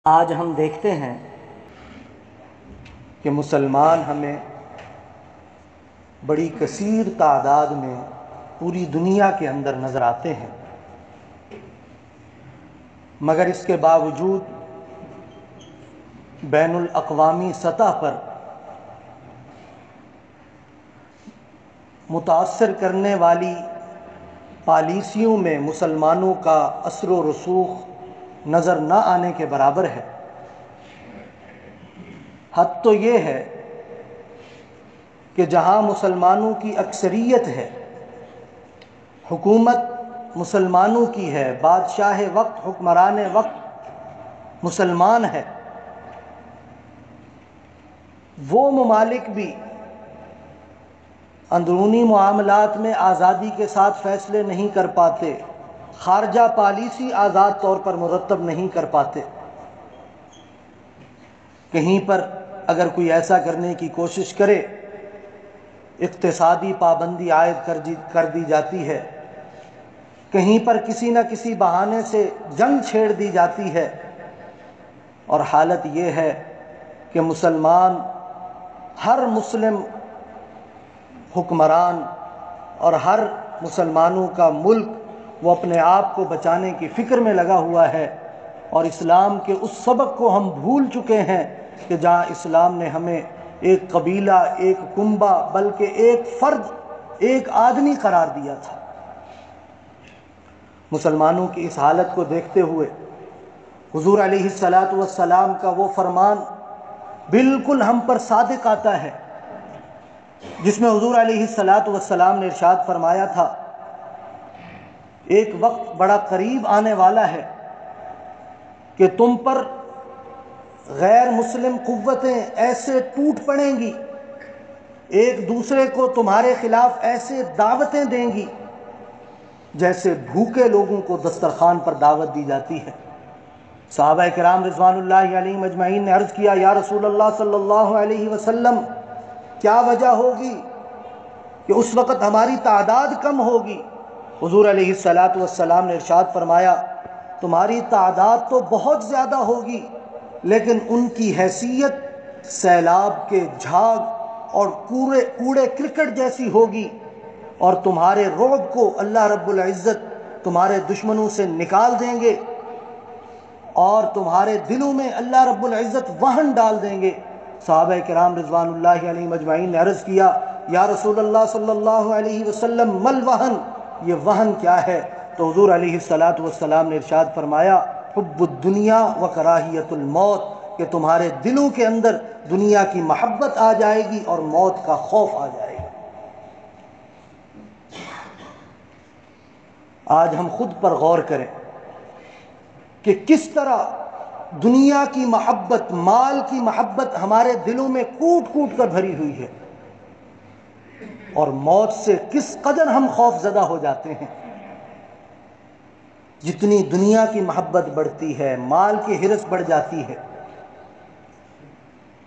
آج ہم دیکھتے ہیں کہ مسلمان ہمیں بڑی کثیر تعداد میں پوری دنیا کے اندر نظر آتے ہیں، مگر اس کے باوجود بین الاقوامی سطح پر متاثر کرنے والی پالیسیوں میں مسلمانوں کا اثر و رسوخ نظر نہ آنے کے برابر ہے۔ حد تو یہ ہے کہ جہاں مسلمانوں کی اکثریت ہے، حکومت مسلمانوں کی ہے، بادشاہ وقت حکمران وقت مسلمان ہے، وہ ممالک بھی اندرونی معاملات میں آزادی کے ساتھ فیصلے نہیں کر پاتے، خارجہ پالیسی آزاد طور پر مرتب نہیں کر پاتے۔ کہیں پر اگر کوئی ایسا کرنے کی کوشش کرے، اقتصادی پابندی عائد کر دی جاتی ہے، کہیں پر کسی نہ کسی بہانے سے جنگ چھیڑ دی جاتی ہے، اور حالت یہ ہے کہ مسلمان، ہر مسلم حکمران اور ہر مسلمانوں کا ملک وہ اپنے آپ کو بچانے کی فکر میں لگا ہوا ہے، اور اسلام کے اس سبق کو ہم بھول چکے ہیں کہ جہاں اسلام نے ہمیں ایک قبیلہ، ایک کنبہ، بلکہ ایک فرد، ایک آدمی قرار دیا تھا۔ مسلمانوں کی اس حالت کو دیکھتے ہوئے حضور علیہ السلام کا وہ فرمان بالکل ہم پر صادق آتا ہے، جس میں حضور علیہ السلام نے ارشاد فرمایا تھا، ایک وقت بڑا قریب آنے والا ہے کہ تم پر غیر مسلم قوتیں ایسے ٹوٹ پڑیں گی، ایک دوسرے کو تمہارے خلاف ایسے دعوتیں دیں گی جیسے بھوکے لوگوں کو دسترخوان پر دعوت دی جاتی ہے۔ صحابہ کرام رضوان اللہ علیہم اجمعین نے عرض کیا، یا رسول اللہ صلی اللہ علیہ وسلم، کیا وجہ ہوگی کہ اس وقت ہماری تعداد کم ہوگی؟ حضور علیہ السلام نے ارشاد فرمایا، تمہاری تعداد تو بہت زیادہ ہوگی، لیکن ان کی حیثیت سیلاب کے جھاگ اور کوڑے کرکٹ جیسی ہوگی، اور تمہارے رعب کو اللہ رب العزت تمہارے دشمنوں سے نکال دیں گے، اور تمہارے دلوں میں اللہ رب العزت وہن ڈال دیں گے۔ صحابہ کرام رضوان اللہ علیہم اجمعین نے عرض کیا، یا رسول اللہ صلی اللہ علیہ وسلم مل وہن، یہ وہن کیا ہے؟ تو حضور علیہ السلام نے ارشاد فرمایا، حب الدنیا و کراہیت الموت، کہ تمہارے دلوں کے اندر دنیا کی محبت آ جائے گی اور موت کا خوف آ جائے گا۔ آج ہم خود پر غور کریں کہ کس طرح دنیا کی محبت، مال کی محبت ہمارے دلوں میں کوٹ کوٹ کر بھری ہوئی ہے، اور موت سے کس قدر ہم خوف زدہ ہو جاتے ہیں۔ جتنی دنیا کی محبت بڑھتی ہے، مال کی حرص بڑھ جاتی ہے۔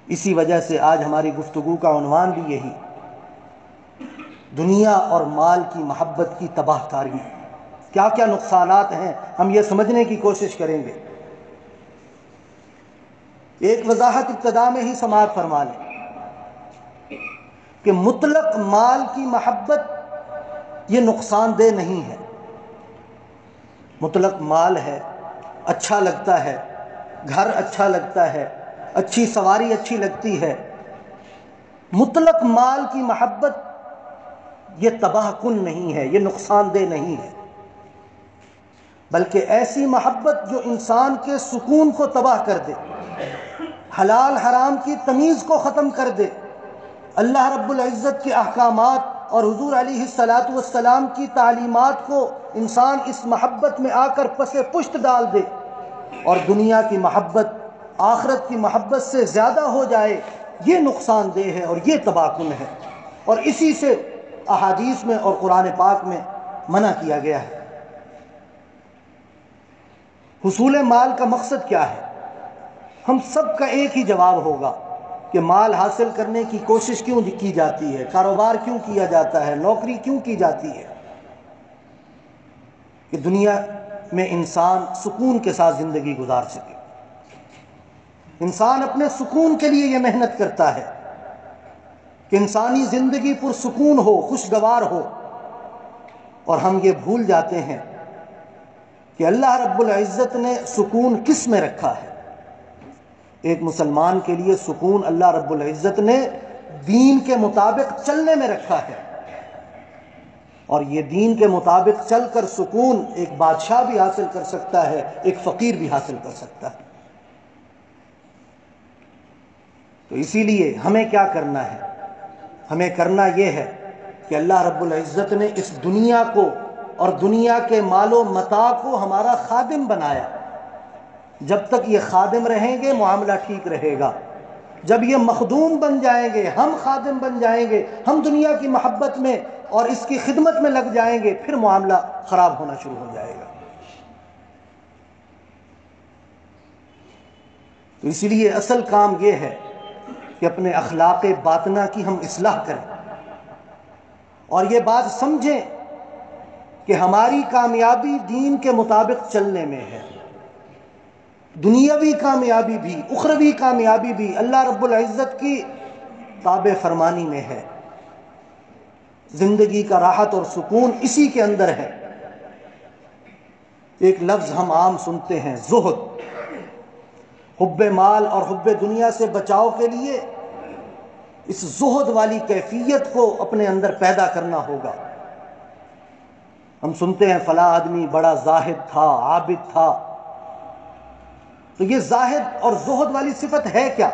اسی وجہ سے آج ہماری گفتگو کا عنوان بھی یہی، دنیا اور مال کی محبت کی تباہ کاری، کیا کیا نقصانات ہیں، ہم یہ سمجھنے کی کوشش کریں گے۔ ایک وضاحت ابتدا میں ہی سماعت فرما لیں کہ مطلق مال کی محبت یہ نقصان دہ نہیں ہے۔ مطلق مال ہے، اچھا لگتا ہے، گھر اچھا لگتا ہے، اچھی سواری اچھی لگتی ہے، مطلق مال کی محبت یہ تباہ کن نہیں ہے، یہ نقصان دہ نہیں ہے، بلکہ ایسی محبت جو انسان کے سکون کو تباہ کر دے، حلال حرام کی تمیز کو ختم کر دے، اللہ رب العزت کے احکامات اور حضور علیہ السلام کی تعلیمات کو انسان اس محبت میں آ کر پس پشت ڈال دے، اور دنیا کی محبت آخرت کی محبت سے زیادہ ہو جائے، یہ نقصان دہ ہے اور یہ تباہ کن ہے، اور اسی سے احادیث میں اور قرآن پاک میں منع کیا گیا ہے۔ حصول مال کا مقصد کیا ہے؟ ہم سب کا ایک ہی جواب ہوگا کہ مال حاصل کرنے کی کوشش کیوں کی جاتی ہے، کاروبار کیوں کیا جاتا ہے، نوکری کیوں کی جاتی ہے؟ کہ دنیا میں انسان سکون کے ساتھ زندگی گزار سکے۔ انسان اپنے سکون کے لیے یہ محنت کرتا ہے کہ انسانی زندگی پرسکون ہو، خوشگوار ہو، اور ہم یہ بھول جاتے ہیں کہ اللہ رب العزت نے سکون کس میں رکھا ہے۔ ایک مسلمان کے لیے سکون اللہ رب العزت نے دین کے مطابق چلنے میں رکھا ہے، اور یہ دین کے مطابق چل کر سکون ایک بادشاہ بھی حاصل کر سکتا ہے، ایک فقیر بھی حاصل کر سکتا ہے۔ تو اسی لیے ہمیں کیا کرنا ہے؟ ہمیں کرنا یہ ہے کہ اللہ رب العزت نے اس دنیا کو اور دنیا کے مال و متاع کو ہمارا خادم بنایا۔ جب تک یہ خادم رہیں گے معاملہ ٹھیک رہے گا، جب یہ مخدوم بن جائیں گے، ہم خادم بن جائیں گے، ہم دنیا کی محبت میں اور اس کی خدمت میں لگ جائیں گے، پھر معاملہ خراب ہونا شروع ہو جائے گا۔ تو اسی لیے اصل کام یہ ہے کہ اپنے اخلاق باطنہ کی ہم اصلاح کریں، اور یہ بات سمجھیں کہ ہماری کامیابی دین کے مطابق چلنے میں ہے۔ دنیاوی کامیابی بھی، اخروی کامیابی بھی اللہ رب العزت کی تابع فرمانی میں ہے۔ زندگی کا راحت اور سکون اسی کے اندر ہے۔ ایک لفظ ہم عام سنتے ہیں، زہد۔ حب مال اور حب دنیا سے بچاؤ کے لیے اس زہد والی کیفیت کو اپنے اندر پیدا کرنا ہوگا۔ ہم سنتے ہیں فلاں آدمی بڑا زاہد تھا، عابد تھا۔ تو یہ زاہد اور زہد والی صفت ہے کیا؟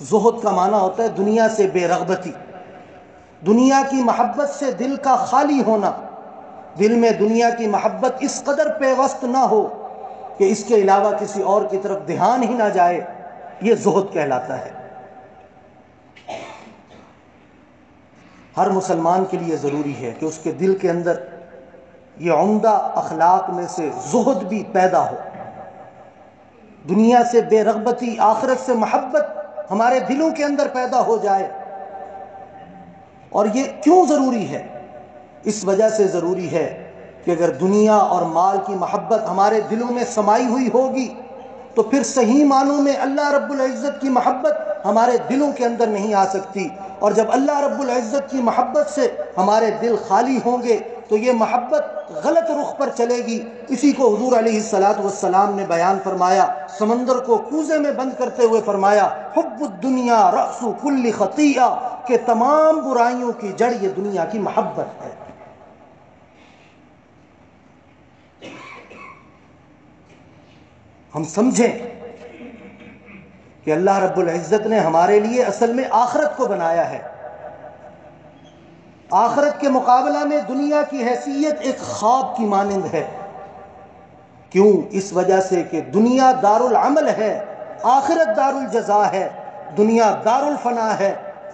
زہد کا معنی ہوتا ہے دنیا سے بے رغبتی، دنیا کی محبت سے دل کا خالی ہونا، دل میں دنیا کی محبت اس قدر پیوست نہ ہو کہ اس کے علاوہ کسی اور کی طرف دھیان ہی نہ جائے، یہ زہد کہلاتا ہے۔ ہر مسلمان کے لیے ضروری ہے کہ اس کے دل کے اندر یہ عمدہ اخلاق میں سے زہد بھی پیدا ہو، دنیا سے بے رغبتی، آخرت سے محبت ہمارے دلوں کے اندر پیدا ہو جائے۔ اور یہ کیوں ضروری ہے؟ اس وجہ سے ضروری ہے کہ اگر دنیا اور مال کی محبت ہمارے دلوں میں سمائی ہوئی ہوگی تو پھر صحیح معنوں میں اللہ رب العزت کی محبت ہمارے دلوں کے اندر نہیں آ سکتی، اور جب اللہ رب العزت کی محبت سے ہمارے دل خالی ہوں گے تو یہ محبت غلط رخ پر چلے گی۔ اسی کو حضور علیہ السلام نے بیان فرمایا، سمندر کو کوزے میں بند کرتے ہوئے فرمایا، حب الدنیا رأس کل خطیئہ، کہ تمام برائیوں کی جڑ یہ دنیا کی محبت ہے۔ ہم سمجھیں کہ اللہ رب العزت نے ہمارے لیے اصل میں آخرت کو بنایا ہے۔ آخرت کے مقابلہ میں دنیا کی حیثیت ایک خواب کی مانند ہے۔ کیوں؟ اس وجہ سے کہ دنیا دار العمل ہے، آخرت دار الجزا ہے۔ دنیا دار الفنا ہے،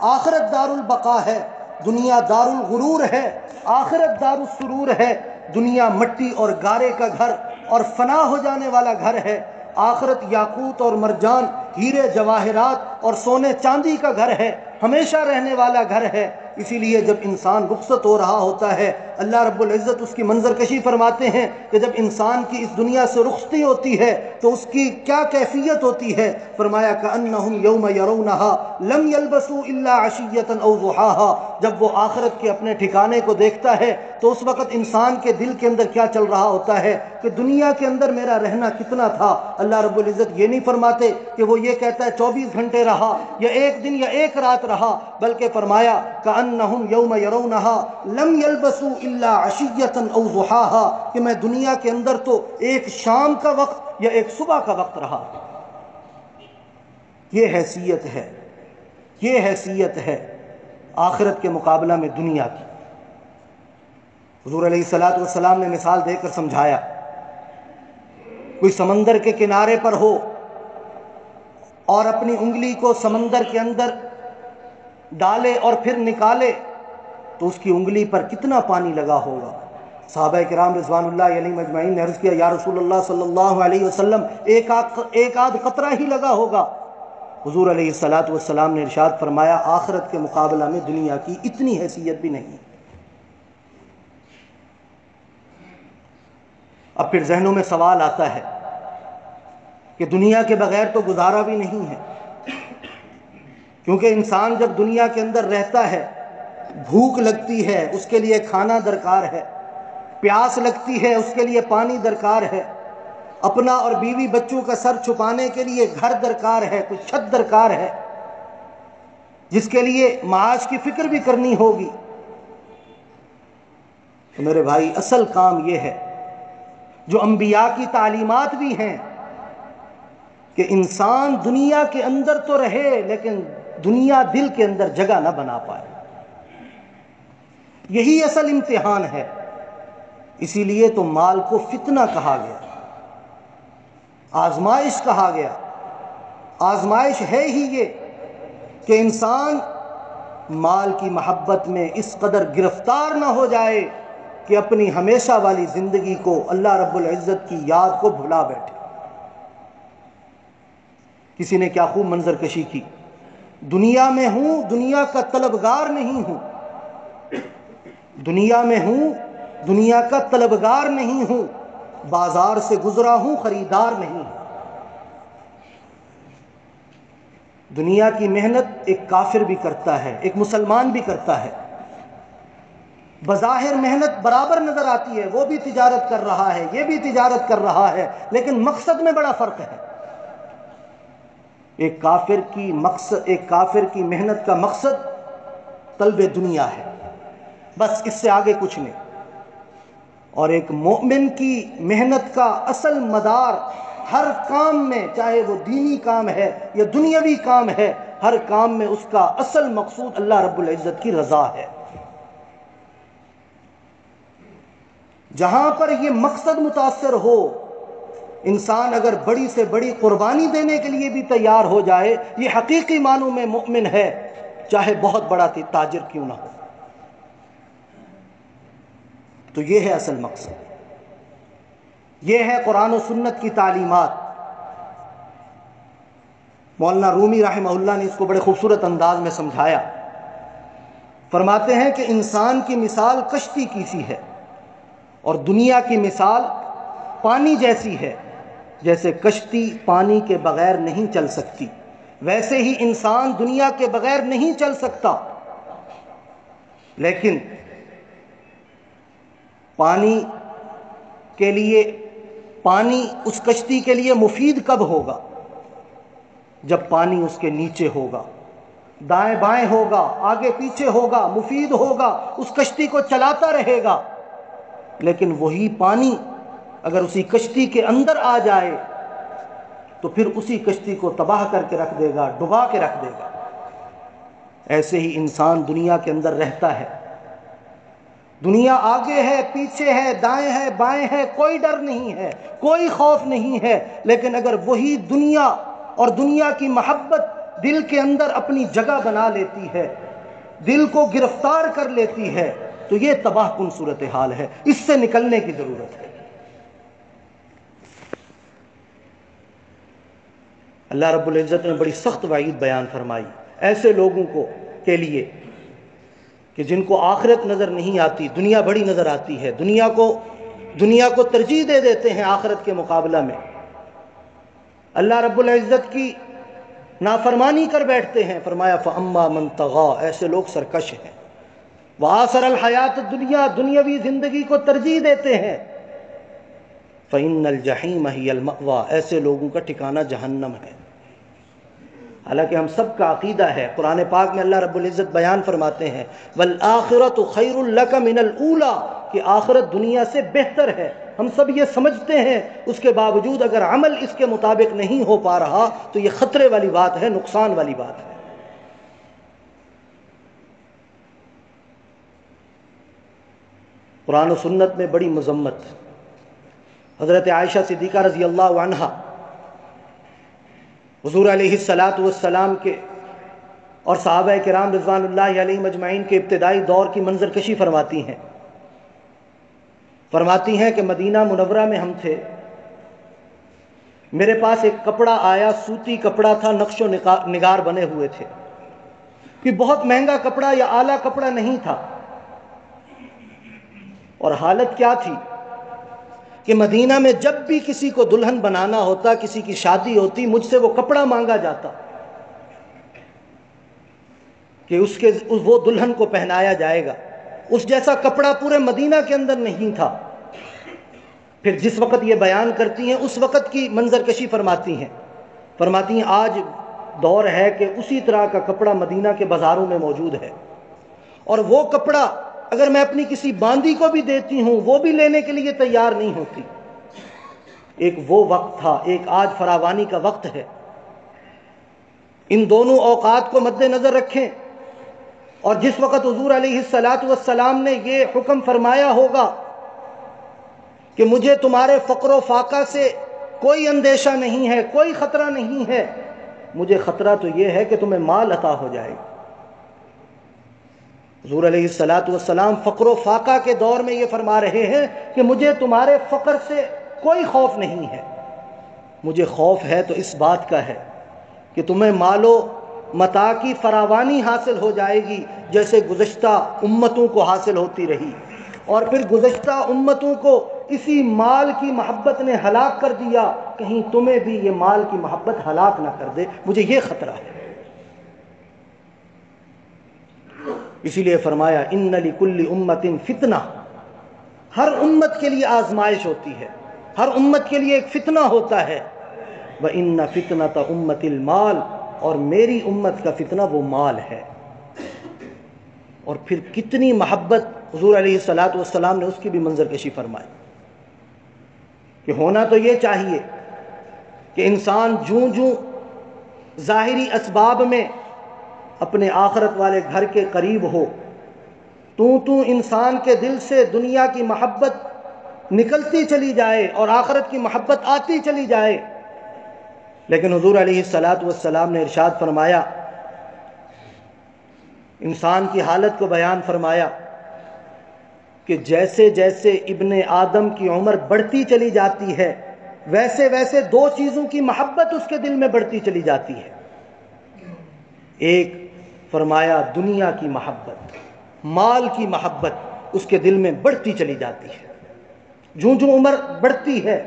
آخرت دار البقا ہے۔ دنیا دار الغرور ہے، آخرت دار السرور ہے۔ دنیا مٹی اور گارے کا گھر اور فنا ہو جانے والا گھر ہے، آخرت یاقوت اور مرجان، ہیرے جواہرات اور سونے چاندی کا گھر ہے، ہمیشہ رہنے والا گھر ہے۔ اسی لیے جب انسان رخصت ہو رہا ہوتا ہے، اللہ رب العزت اس کی منظر کشی فرماتے ہیں کہ جب انسان کی اس دنیا سے رخصتی ہوتی ہے تو اس کی کیا کیفیت ہوتی ہے؟ فرمایا کأنہم یوم یرونہا لم یلبسوا الا عشیۃ او ضحاہا۔ جب وہ آخرت کے اپنے ٹھکانے کو دیکھتا ہے تو اس وقت انسان کے دل کے اندر کیا چل رہا ہوتا ہے کہ دنیا کے اندر میرا رہنا کتنا تھا۔ اللہ رب العزت یہ نہیں فرماتے کہ وہ یہ کہتا ہے 24 گھنٹے رہا یا ایک دن یا ایک رات رہا، بلکہ فرمایا کأنہم یوم یرونہا لم یلبسوا الا عشیۃ او ضحاہا، کہ میں دنیا کے اندر تو ایک شام کا وقت یا ایک صبح کا وقت رہا۔ یہ حیثیت ہے، یہ حیثیت ہے آخرت کے مقابلہ میں دنیا کی۔ حضور علیہ السلام نے مثال دے کر سمجھایا، کوئی سمندر کے کنارے پر ہو اور اپنی انگلی کو سمندر کے اندر ڈالے اور پھر نکالے تو اس کی انگلی پر کتنا پانی لگا ہوگا۔ صحابہ کرام رضوان اللہ علیہم اجمعین نے عرض کیا، یا رسول اللہ صلی اللہ علیہ وسلم ایک آدھ قطرہ ہی لگا ہوگا۔ حضور علیہ السلام نے ارشاد فرمایا، آخرت کے مقابلہ میں دنیا کی اتنی حیثیت بھی نہیں۔ اب پھر ذہنوں میں سوال آتا ہے کہ دنیا کے بغیر تو گزارا بھی نہیں ہے، کیونکہ انسان جب دنیا کے اندر رہتا ہے، بھوک لگتی ہے اس کے لیے کھانا درکار ہے، پیاس لگتی ہے اس کے لیے پانی درکار ہے، اپنا اور بیوی بچوں کا سر چھپانے کے لیے گھر درکار ہے، کچھ چھت درکار ہے، جس کے لیے معاش کی فکر بھی کرنی ہوگی۔ تو میرے بھائی اصل کام یہ ہے جو انبیاء کی تعلیمات بھی ہیں کہ انسان دنیا کے اندر تو رہے لیکن دنیا دل کے اندر جگہ نہ بنا پائے۔ یہی اصل امتحان ہے، اسی لیے تو مال کو فتنہ کہا گیا، آزمائش کہا گیا۔ آزمائش ہے ہی یہ کہ انسان مال کی محبت میں اس قدر گرفتار نہ ہو جائے کہ اپنی ہمیشہ والی زندگی کو، اللہ رب العزت کی یاد کو بھلا بیٹھے۔ کسی نے کیا خوب منظر کشی کی، دنیا میں ہوں دنیا کا طلبگار نہیں ہوں، دنیا میں ہوں دنیا کا طلبگار نہیں ہوں، بازار سے گزرا ہوں خریدار نہیں ہوں۔ دنیا کی محنت ایک کافر بھی کرتا ہے، ایک مسلمان بھی کرتا ہے، بظاہر محنت برابر نظر آتی ہے، وہ بھی تجارت کر رہا ہے یہ بھی تجارت کر رہا ہے، لیکن مقصد میں بڑا فرق ہے۔ ایک کافر کی محنت کا مقصد طلب دنیا ہے، بس اس سے آگے کچھ نہیں، اور ایک مومن کی محنت کا اصل مدار ہر کام میں، چاہے وہ دینی کام ہے یا دنیاوی کام ہے، ہر کام میں اس کا اصل مقصود اللہ رب العزت کی رضا ہے۔ جہاں پر یہ مقصد متاثر ہو، انسان اگر بڑی سے بڑی قربانی دینے کے لیے بھی تیار ہو جائے، یہ حقیقی معنوں میں مؤمن ہے، چاہے بہت بڑا تاجر کیوں نہ ہو۔ تو یہ ہے اصل مقصد، یہ ہے قرآن و سنت کی تعلیمات۔ مولانا رومی رحمہ اللہ نے اس کو بڑے خوبصورت انداز میں سمجھایا، فرماتے ہیں کہ انسان کی مثال کشتی کی سی ہے اور دنیا کی مثال پانی جیسی ہے۔ جیسے کشتی پانی کے بغیر نہیں چل سکتی، ویسے ہی انسان دنیا کے بغیر نہیں چل سکتا، لیکن پانی اس کشتی کے لیے مفید کب ہوگا؟ جب پانی اس کے نیچے ہوگا، دائیں بائیں ہوگا، آگے پیچھے ہوگا، مفید ہوگا، اس کشتی کو چلاتا رہے گا۔ لیکن وہی پانی اگر اسی کشتی کے اندر آ جائے تو پھر اسی کشتی کو تباہ کر کے رکھ دے گا، ڈبا کے رکھ دے گا۔ ایسے ہی انسان دنیا کے اندر رہتا ہے، دنیا آگے ہے، پیچھے ہے، دائیں ہے، بائیں ہے، کوئی ڈر نہیں ہے، کوئی خوف نہیں ہے، لیکن اگر وہی دنیا اور دنیا کی محبت دل کے اندر اپنی جگہ بنا لیتی ہے، دل کو گرفتار کر لیتی ہے، تو یہ تباہ کن صورتحال ہے، اس سے نکلنے کی ضرورت ہے۔ اللہ رب العزت نے بڑی سخت وعید بیان فرمائی ایسے لوگوں کے لیے کہ جن کو آخرت نظر نہیں آتی، دنیا بڑی نظر آتی ہے، دنیا کو ترجیح دے دیتے ہیں آخرت کے مقابلہ میں، اللہ رب العزت کی نافرمانی کر بیٹھتے ہیں۔ فرمایا فَأَمَّا مَنْ طَغَىٰ، ایسے لوگ سرکش ہیں، وَآثَرَ الْحَيَاةَ الدُّنْيَا، دنیاوی زندگی کو ترجیح دیتے ہیں، فَإِنَّ الْجَحِيمَ هِيَ الْمَأْوَىٰ، ایسے لوگوں کا ٹھکانہ جہنم ہے۔ حالانکہ ہم سب کا عقیدہ ہے، قرآن پاک میں اللہ رب العزت بیان فرماتے ہیں وَالْآخِرَةُ خَيْرٌ لَكَ مِنَ الْأُولَىٰ، کہ آخرت دنیا سے بہتر ہے۔ ہم سب یہ سمجھتے ہیں، اس کے باوجود اگر عمل اس کے مطابق نہیں ہو پا رہا تو یہ خطرے والی بات ہے، نقصان والی بات ہے۔ قرآن و سنت میں بڑی مذمت، حضرت عائشہ صدیقہ رضی اللہ عنہا حضور علیہ السلام کے اور صحابہ کرام رضوان اللہ علیہم اجمعین کے ابتدائی دور کی منظر کشی فرماتی ہیں کہ مدینہ منورہ میں ہم تھے، میرے پاس ایک کپڑا آیا، سوتی کپڑا تھا، نقش و نگار بنے ہوئے تھے، کہ بہت مہنگا کپڑا یا اعلیٰ کپڑا نہیں تھا، اور حالت کیا تھی کہ مدینہ میں جب بھی کسی کو دلہن بنانا ہوتا، کسی کی شادی ہوتی، مجھ سے وہ کپڑا مانگا جاتا کہ وہ دلہن کو پہنایا جائے گا۔ اس جیسا کپڑا پورے مدینہ کے اندر نہیں تھا۔ پھر جس وقت یہ بیان کرتی ہیں اس وقت کی منظر کشی فرماتی ہیں آج دور ہے کہ اسی طرح کا کپڑا مدینہ کے بازاروں میں موجود ہے، اور وہ کپڑا اگر میں اپنی کسی باندی کو بھی دیتی ہوں وہ بھی لینے کے لیے تیار نہیں ہوتی۔ ایک وہ وقت تھا، ایک آج فراوانی کا وقت ہے۔ ان دونوں اوقات کو مد نظر رکھیں، اور جس وقت حضور علیہ السلام نے یہ حکم فرمایا ہوگا کہ مجھے تمہارے فقر و فاقہ سے کوئی اندیشہ نہیں ہے، کوئی خطرہ نہیں ہے، مجھے خطرہ تو یہ ہے کہ تمہیں مال عطا ہو جائے گا۔ حضور علیہ السلام فقر و فاقہ کے دور میں یہ فرما رہے ہیں کہ مجھے تمہارے فقر سے کوئی خوف نہیں ہے، مجھے خوف ہے تو اس بات کا ہے کہ تمہیں مال و متاع کی فراوانی حاصل ہو جائے گی، جیسے گزشتہ امتوں کو حاصل ہوتی رہی، اور پھر گزشتہ امتوں کو اسی مال کی محبت نے ہلاک کر دیا، کہیں تمہیں بھی یہ مال کی محبت ہلاک نہ کر دے، مجھے یہ خطرہ ہے۔ اسی لیے فرمایا ان لکل امت فتنہ، ہر امت کے لیے آزمائش ہوتی ہے، ہر امت کے لیے ایک فتنہ ہوتا ہے۔ وَإِنَّ فِتْنَةَ أُمَّتِ الْمَالِ، اور میری امت کا فتنہ وہ مال ہے۔ اور پھر کتنی محبت حضور علیہ السلام نے اس کی بھی منظر کشی فرمائی کہ ہونا تو یہ چاہیے کہ انسان جوں جوں ظاہری اسباب میں اپنے آخرت والے گھر کے قریب ہو، تو انسان کے دل سے دنیا کی محبت نکلتی چلی جائے اور آخرت کی محبت آتی چلی جائے۔ لیکن حضور علیہ السلام نے ارشاد فرمایا، انسان کی حالت کو بیان فرمایا کہ جیسے جیسے ابن آدم کی عمر بڑھتی چلی جاتی ہے، ویسے ویسے دو چیزوں کی محبت اس کے دل میں بڑھتی چلی جاتی ہے۔ ایک فرمایا دنیا کی محبت، مال کی محبت اس کے دل میں بڑھتی چلی جاتی ہے۔ جوں جوں عمر بڑھتی ہے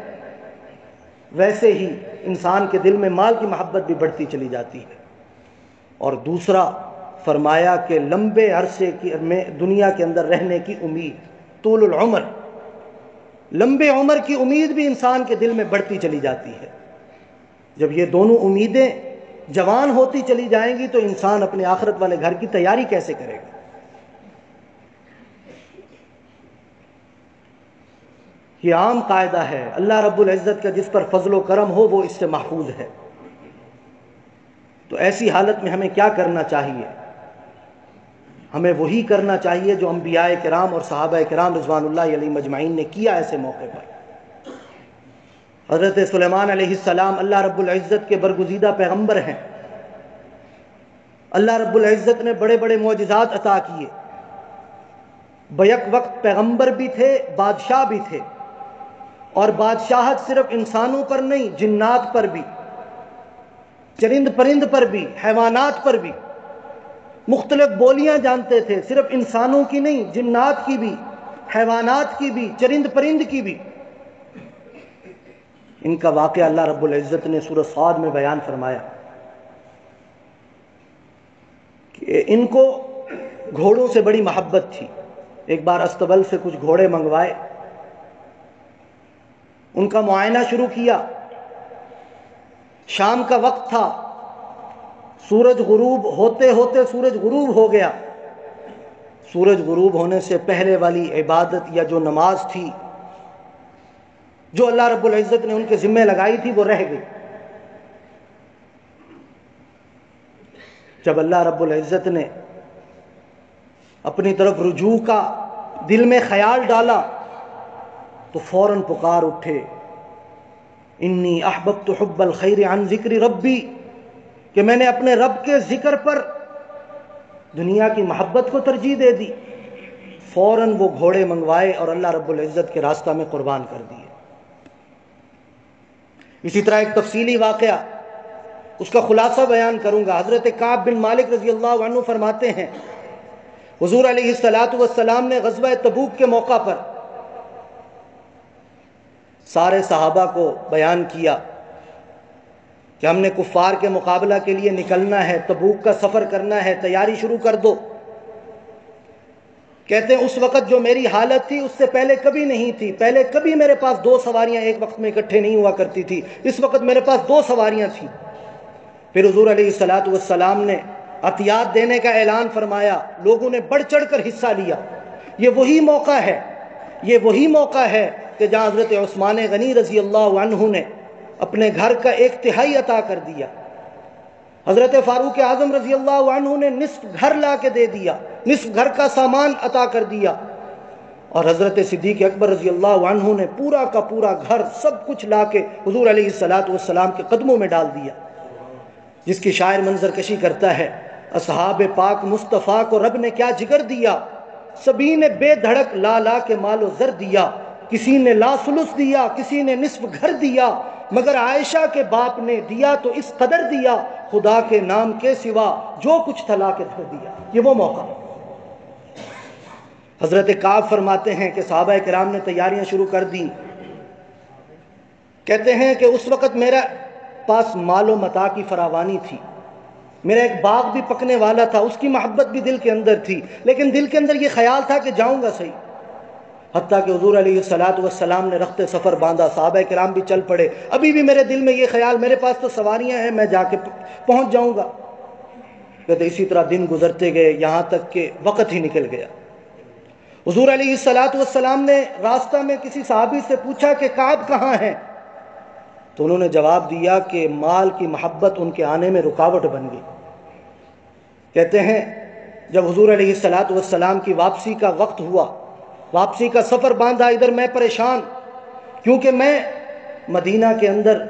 ویسے ہی انسان کے دل میں مال کی محبت بھی بڑھتی چلی جاتی ہے۔ اور دوسرا فرمایا کہ لمبے عرصے میں دنیا کے اندر رہنے کی امید، طول العمر، لمبے عمر کی امید بھی انسان کے دل میں بڑھتی چلی جاتی ہے۔ جب یہ دونوں امیدیں جوان ہوتی چلی جائیں گی تو انسان اپنے آخرت والے گھر کی تیاری کیسے کرے گا؟ یہ عام قاعدہ ہے، اللہ رب العزت کا جس پر فضل و کرم ہو وہ اس سے محفوظ ہے۔ تو ایسی حالت میں ہمیں کیا کرنا چاہیے؟ ہمیں وہی کرنا چاہیے جو انبیاء کرام اور صحابہ کرام رضوان اللہ علیہم اجمعین نے کیا ایسے موقع پر۔ حضرت سلیمان علیہ السلام اللہ رب العزت کے برگزیدہ پیغمبر ہیں، اللہ رب العزت نے بڑے بڑے معجزات عطا کیے، بیک وقت پیغمبر بھی تھے، بادشاہ بھی تھے، اور بادشاہت صرف انسانوں پر نہیں، جنات پر بھی، چرند پرند پر بھی، حیوانات پر بھی۔ مختلف بولیاں جانتے تھے، صرف انسانوں کی نہیں، جنات کی بھی، حیوانات کی بھی، چرند پرند کی بھی۔ ان کا واقعہ اللہ رب العزت نے سورہ صاد میں بیان فرمایا کہ ان کو گھوڑوں سے بڑی محبت تھی۔ ایک بار استبل سے کچھ گھوڑے منگوائے، ان کا معائنہ شروع کیا، شام کا وقت تھا، سورج غروب ہوتے ہوتے سورج غروب ہو گیا۔ سورج غروب ہونے سے پہلے والی عبادت یا جو نماز تھی جو اللہ رب العزت نے ان کے ذمہ لگائی تھی وہ رہ گئی۔ جب اللہ رب العزت نے اپنی طرف رجوع کا دل میں خیال ڈالا تو فوراً پکار اٹھے، انی احببت حب الخیر عن ذکر ربی، کہ میں نے اپنے رب کے ذکر پر دنیا کی محبت کو ترجیح دے دی۔ فوراً وہ گھوڑے منگوائے اور اللہ رب العزت کے راستہ میں قربان کر دیے۔ اسی طرح ایک تفصیلی واقعہ، اس کا خلاصہ بیان کروں گا۔ حضرت کعب بن مالک رضی اللہ عنہ فرماتے ہیں حضور علیہ السلام نے غزوہ تبوک کے موقع پر سارے صحابہ کو بیان کیا کہ ہم نے کفار کے مقابلہ کے لیے نکلنا ہے، تبوک کا سفر کرنا ہے، تیاری شروع کر دو۔ کہتے ہیں اس وقت جو میری حالت تھی اس سے پہلے کبھی نہیں تھی، پہلے کبھی میرے پاس 2 سواریاں ایک وقت میں اکٹھے نہیں ہوا کرتی تھی، اس وقت میرے پاس 2 سواریاں تھیں۔ پھر حضور علیہ السلام نے عطیات دینے کا اعلان فرمایا، لوگوں نے بڑھ چڑھ کر حصہ لیا۔ یہ وہی موقع ہے کہ جہاں حضرت عثمان غنی رضی اللہ عنہ نے اپنے گھر کا 1/3 عطا کر دیا، حضرت فاروق اعظم رضی اللہ عنہ نے نصف گھر لا کے دے دیا، نصف گھر کا سامان عطا کر دیا، اور حضرت صدیق اکبر رضی اللہ عنہ نے پورا کا پورا گھر سب کچھ لا کے حضور علیہ السلام کے قدموں میں ڈال دیا، جس کی شاعر منظر کشی کرتا ہے، اصحاب پاک مصطفیٰ کو رب نے کیا جگر دیا، سبھی نے بے دھڑک لا لا کے مال و زر دیا، کسی نے لا ثلث دیا، کسی نے نصف گھر دیا، مگر عائشہ کے باپ نے دیا تو اس قدر دیا، خدا کے نام کے سوا جو کچھ تھا لا کے دھر دیا۔ یہ وہ موقع۔ حضرت کعب فرماتے ہیں کہ صحابہ کرام نے تیاریاں شروع کر دیں۔ کہتے ہیں کہ اس وقت میرا پاس مال و متاع کی فراوانی تھی، میرا ایک باغ بھی پکنے والا تھا، اس کی محبت بھی دل کے اندر تھی، لیکن دل کے اندر یہ خیال تھا کہ جاؤں گا صحیح۔ حتیٰ کہ حضور علیہ السلام نے رخت سفر باندھا، صحابہ کرام بھی چل پڑے، ابھی بھی میرے دل میں یہ خیال، میرے پاس تو سواریاں ہیں، میں جا کے پہنچ جاؤں گا۔ کہتے اسی طرح دن گزرتے گئے، یہاں تک کہ وقت ہی نکل گیا۔ حضور علیہ السلام نے راستہ میں کسی صحابی سے پوچھا کہ کعب کہاں ہیں، تو انہوں نے جواب دیا کہ مال کی محبت ان کے آنے میں رکاوٹ بن گئی۔ کہتے ہیں جب حضور علیہ السلام کی واپسی کا وقت ہوا، واپسی کا سفر باندھا، ادھر میں پریشان، کیونکہ میں مدینہ کے اندر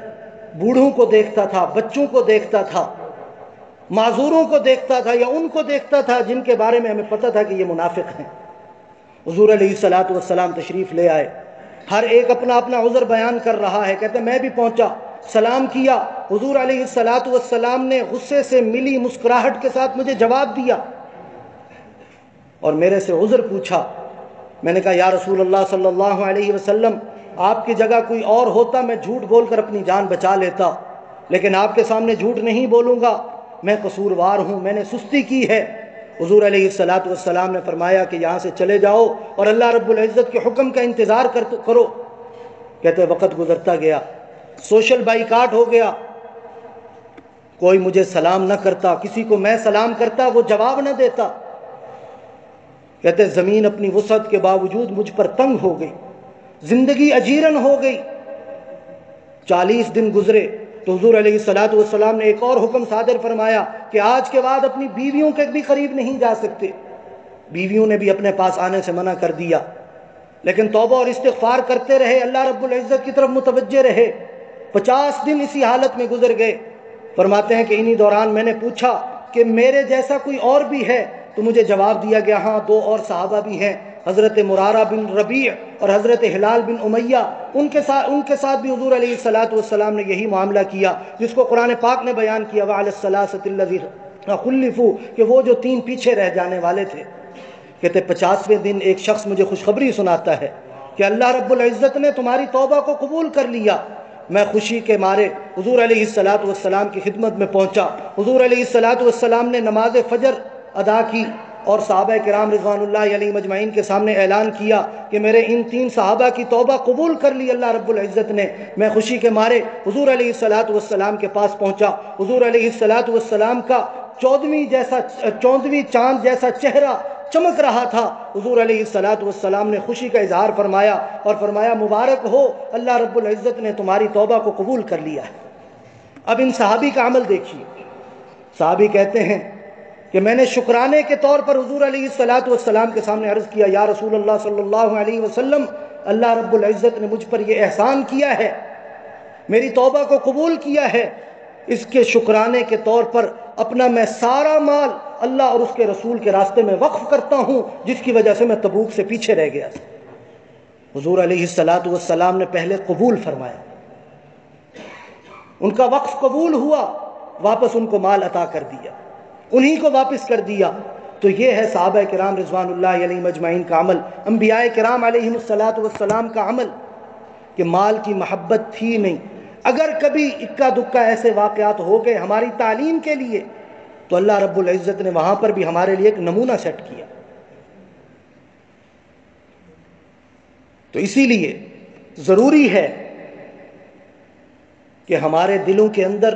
بوڑھوں کو دیکھتا تھا، بچوں کو دیکھتا تھا، معذوروں کو دیکھتا تھا، یا ان کو دیکھتا تھا جن کے بارے میں ہمیں پتہ تھا کہ یہ منافق ہیں۔ حضور علیہ السلام تشریف لے آئے، ہر ایک اپنا اپنا عذر بیان کر رہا ہے۔ کہتے میں بھی پہنچا، سلام کیا، حضور علیہ السلام نے غصے سے ملی مسکراہٹ کے ساتھ مجھے جواب دیا اور میرے سے عذر پوچھا۔ میں نے کہا یا رسول اللہ صلی اللہ علیہ وسلم، آپ کی جگہ کوئی اور ہوتا میں جھوٹ بول کر اپنی جان بچا لیتا، لیکن آپ کے سامنے جھوٹ نہیں بولوں گا، میں قصوروار ہوں، میں نے سستی کی ہے۔ حضور علیہ السلام نے فرمایا کہ یہاں سے چلے جاؤ اور اللہ رب العزت کے حکم کا انتظار کرو۔ کہتے وقت گزرتا گیا، سوشل بائیکاٹ ہو گیا، کوئی مجھے سلام نہ کرتا، کسی کو میں سلام کرتا وہ جواب نہ دیتا۔ کہتے زمین اپنی وسعت کے باوجود مجھ پر تنگ ہو گئی، زندگی اجیرن ہو گئی۔ 40 دن گزرے تو حضور علیہ السلام نے ایک اور حکم صادر فرمایا کہ آج کے بعد اپنی بیویوں کے بھی قریب نہیں جا سکتے۔ بیویوں نے بھی اپنے پاس آنے سے منع کر دیا، لیکن توبہ اور استغفار کرتے رہے، اللہ رب العزت کی طرف متوجہ رہے۔ 50 دن اسی حالت میں گزر گئے۔ فرماتے ہیں کہ انہی دوران میں نے پوچھا کہ میرے جیسا کوئی اور بھی ہے، تو مجھے جواب دیا گیا ہاں 2 اور صحابہ بھی ہیں، حضرت مرارہ بن ربیع اور حضرت ہلال بن امیہ، ان کے ساتھ بھی حضور علیہ السلام نے یہی معاملہ کیا جس کو قرآن پاک نے بیان کیا وَعَلَى الثَّلَاثَةِ الَّذِينَ خُلِّفُوا، کہ وہ جو 3 پیچھے رہ جانے والے تھے۔ کہتے 50ویں دن ایک شخص مجھے خوشخبری سناتا ہے کہ اللہ رب العزت نے تمہاری توبہ کو قبول کر لیا۔ میں خوشی کے مارے حضور علیہ السلام کی خدمت میں پہنچا۔ حضور علیہ السلام نے نماز فجر ادا کی اور صحابہ کرام رضوان اللہ علیہم اجمعین کے سامنے اعلان کیا کہ میرے ان 3 صحابہ کی توبہ قبول کر لی اللہ رب العزت نے۔ میں خوشی کے مارے حضور علیہ السلام کے پاس پہنچا۔ حضور علیہ السلام کا 14ویں چاند جیسا چہرہ چمک رہا تھا۔ حضور علیہ السلام نے خوشی کا اظہار فرمایا اور فرمایا مبارک ہو، اللہ رب العزت نے تمہاری توبہ کو قبول کر لیا ہے۔ اب ان صحابی کا عمل دیکھیے۔ صحابی کہتے ہیں کہ میں نے شکرانے کے طور پر حضور علیہ السلام کے سامنے عرض کیا یا رسول اللہ صلی اللہ علیہ وسلم، اللہ رب العزت نے مجھ پر یہ احسان کیا ہے، میری توبہ کو قبول کیا ہے، اس کے شکرانے کے طور پر اپنا میں سارا مال اللہ اور اس کے رسول کے راستے میں وقف کرتا ہوں، جس کی وجہ سے میں تبوک سے پیچھے رہ گیا۔ حضور علیہ السلام نے پہلے قبول فرمایا، ان کا وقف قبول ہوا، واپس ان کو مال عطا کر دیا، انہی کو واپس کر دیا۔ تو یہ ہے صحابہ کرام رضوان اللہ علیہم اجمعین کا عمل، انبیاء کرام علیہم السلام کا عمل۔ کہ مال کی محبت تھی نہیں. اگر کبھی اکا دکا ایسے واقعات ہو گئے ہماری تعلیم کے لیے تو اللہ رب العزت نے وہاں پر بھی ہمارے لیے ایک نمونہ سیٹ کیا. تو اسی لیے ضروری ہے کہ ہمارے دلوں کے اندر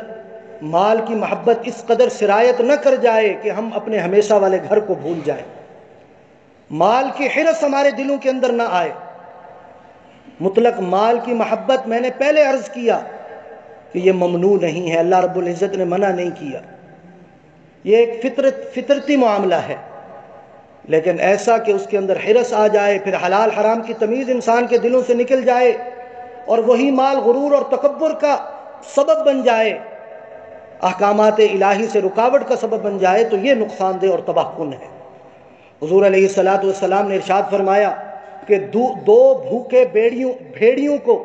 مال کی محبت اس قدر سرایت نہ کر جائے کہ ہم اپنے ہمیشہ والے گھر کو بھول جائیں. مال کی حرص ہمارے دلوں کے اندر نہ آئے. مطلق مال کی محبت میں نے پہلے عرض کیا کہ یہ ممنوع نہیں ہے، اللہ رب العزت نے منع نہیں کیا. یہ ایک فطرتی معاملہ ہے، لیکن ایسا کہ اس کے اندر حرص آ جائے، پھر حلال حرام کی تمیز انسان کے دلوں سے نکل جائے اور وہی مال غرور اور تکبر کا سبب بن جائے، احکامات الہی سے رکاوٹ کا سبب بن جائے، تو یہ نقصان دہ اور تباہ کن ہے. حضور علیہ السلام نے ارشاد فرمایا کہ دو بھوکے بھیڑیوں کو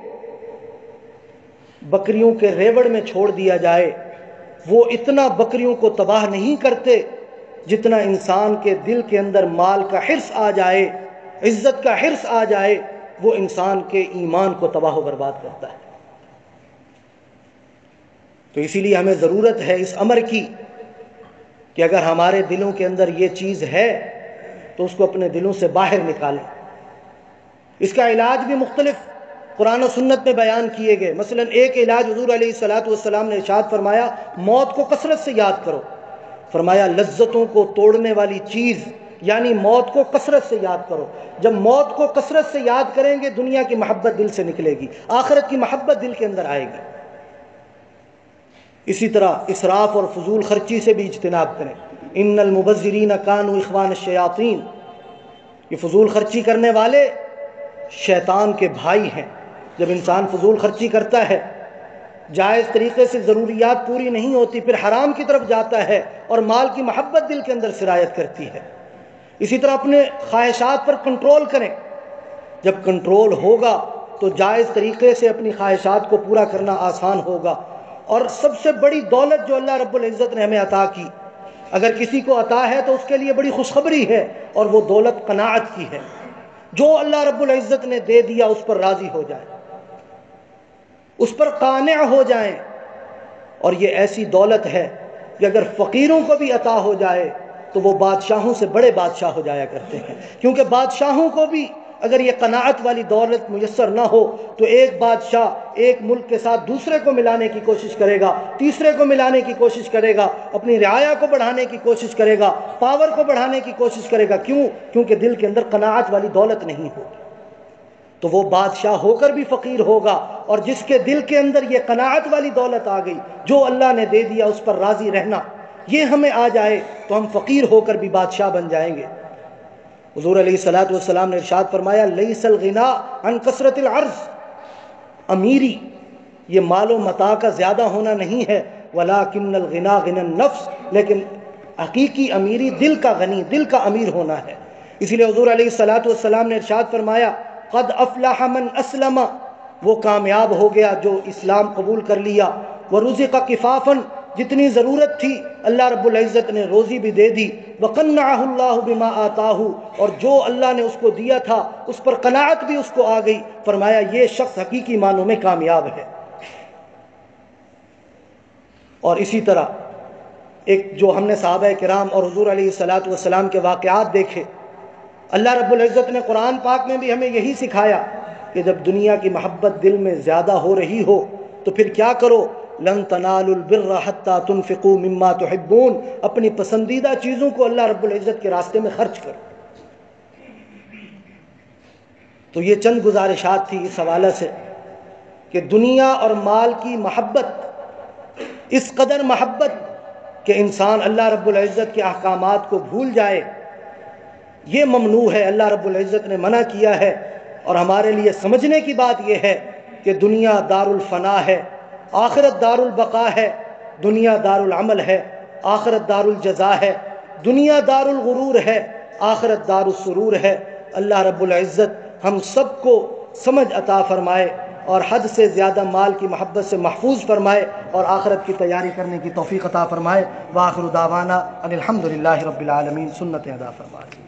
بکریوں کے ریوڑ میں چھوڑ دیا جائے، وہ اتنا بکریوں کو تباہ نہیں کرتے جتنا انسان کے دل کے اندر مال کا حرص آ جائے، عزت کا حرص آ جائے، وہ انسان کے ایمان کو تباہ و برباد کرتا ہے. تو اسی لیے ہمیں ضرورت ہے اس امر کی کہ اگر ہمارے دلوں کے اندر یہ چیز ہے تو اس کو اپنے دلوں سے باہر نکالیں. اس کا علاج بھی مختلف قرآن و سنت میں بیان کیے گئے. مثلا ایک علاج حضور علیہ السلام نے ارشاد فرمایا موت کو کثرت سے یاد کرو. فرمایا لذتوں کو توڑنے والی چیز یعنی موت کو کثرت سے یاد کرو. جب موت کو کثرت سے یاد کریں گے دنیا کی محبت دل سے نکلے گی، آخرت کی محبت دل کے اندر آئے گی. اسی طرح اسراف اور فضول خرچی سے بھی اجتناب کریں. ان المبذرین کانوا اخوان الشیاطین، یہ فضول خرچی کرنے والے شیطان کے بھائی ہیں. جب انسان فضول خرچی کرتا ہے، جائز طریقے سے ضروریات پوری نہیں ہوتی، پھر حرام کی طرف جاتا ہے اور مال کی محبت دل کے اندر سرایت کرتی ہے. اسی طرح اپنے خواہشات پر کنٹرول کریں. جب کنٹرول ہوگا تو جائز طریقے سے اپنی خواہشات کو پورا کرنا آسان ہوگا. اور سب سے بڑی دولت جو اللہ رب العزت نے ہمیں عطا کی، اگر کسی کو عطا ہے تو اس کے لیے بڑی خوشخبری ہے، اور وہ دولت قناعت کی ہے. جو اللہ رب العزت نے دے دیا اس پر راضی ہو جائیں، اس پر قانع ہو جائیں. اور یہ ایسی دولت ہے کہ اگر فقیروں کو بھی عطا ہو جائے تو وہ بادشاہوں سے بڑے بادشاہ ہو جایا کرتے ہیں. کیونکہ بادشاہوں کو بھی اگر یہ قناعت والی دولت میسر نہ ہو تو ایک بادشاہ ایک ملک کے ساتھ دوسرے کو ملانے کی کوشش کرے گا، تیسرے کو ملانے کی کوشش کرے گا، اپنی رعایا کو بڑھانے کی کوشش کرے گا، پاور کو بڑھانے کی کوشش کرے گا. کیوں؟ کیونکہ دل کے اندر قناعت والی دولت نہیں ہوگی. تو وہ بادشاہ ہو کر بھی فقیر ہوگا. اور جس کے دل کے اندر یہ قناعت والی دولت آ گئی، جو اللہ نے دے دیا اس پر راضی رہنا، یہ ہمیں آ جائے تو ہم فقیر ہو کر بھی بادشاہ بن جائیں گے. حضور علیہ السلام نے ارشاد فرمایا لیس الغنا عن کثرت العرض، امیری یہ مال و متاع کا زیادہ ہونا نہیں ہے، ولکن الغنا غنى النفس، لیکن حقیقی امیری دل کا غنی، دل کا امیر ہونا ہے. اسی لیے حضور علیہ السلام نے ارشاد فرمایا قد افلح من اسلم، وہ کامیاب ہو گیا جو اسلام قبول کر لیا. ورزق کفافا، جتنی ضرورت تھی اللہ رب العزت نے روزی بھی دے دی. وقنعہ اللہ بما آتاہ، اور جو اللہ نے اس کو دیا تھا اس پر قناعت بھی اس کو آ گئی. فرمایا یہ شخص حقیقی معنوں میں کامیاب ہے. اور اسی طرح ایک جو ہم نے صحابہ کرام اور حضور علیہ السلام کے واقعات دیکھے، اللہ رب العزت نے قرآن پاک میں بھی ہمیں یہی سکھایا کہ جب دنیا کی محبت دل میں زیادہ ہو رہی ہو تو پھر کیا کرو، لن تنالوا البر حتى تنفقوا مما تحبون، اپنی پسندیدہ چیزوں کو اللہ رب العزت کے راستے میں خرچ کرو. تو یہ چند گزارشات تھی اس حوالے سے کہ دنیا اور مال کی محبت، اس قدر محبت کہ انسان اللہ رب العزت کے احکامات کو بھول جائے، یہ ممنوع ہے، اللہ رب العزت نے منع کیا ہے. اور ہمارے لیے سمجھنے کی بات یہ ہے کہ دنیا دار الفنا ہے، آخرت دار البقا ہے. دنیا دار العمل ہے، آخرت دار الجزا ہے. دنیا دار الغرور ہے، آخرت دار السرور ہے. اللہ رب العزت ہم سب کو سمجھ عطا فرمائے اور حد سے زیادہ مال کی محبت سے محفوظ فرمائے اور آخرت کی تیاری کرنے کی توفیق عطا فرمائے. وآخر دعوانا ان الحمد للہ رب العالمین. سنت ادا فرمائے.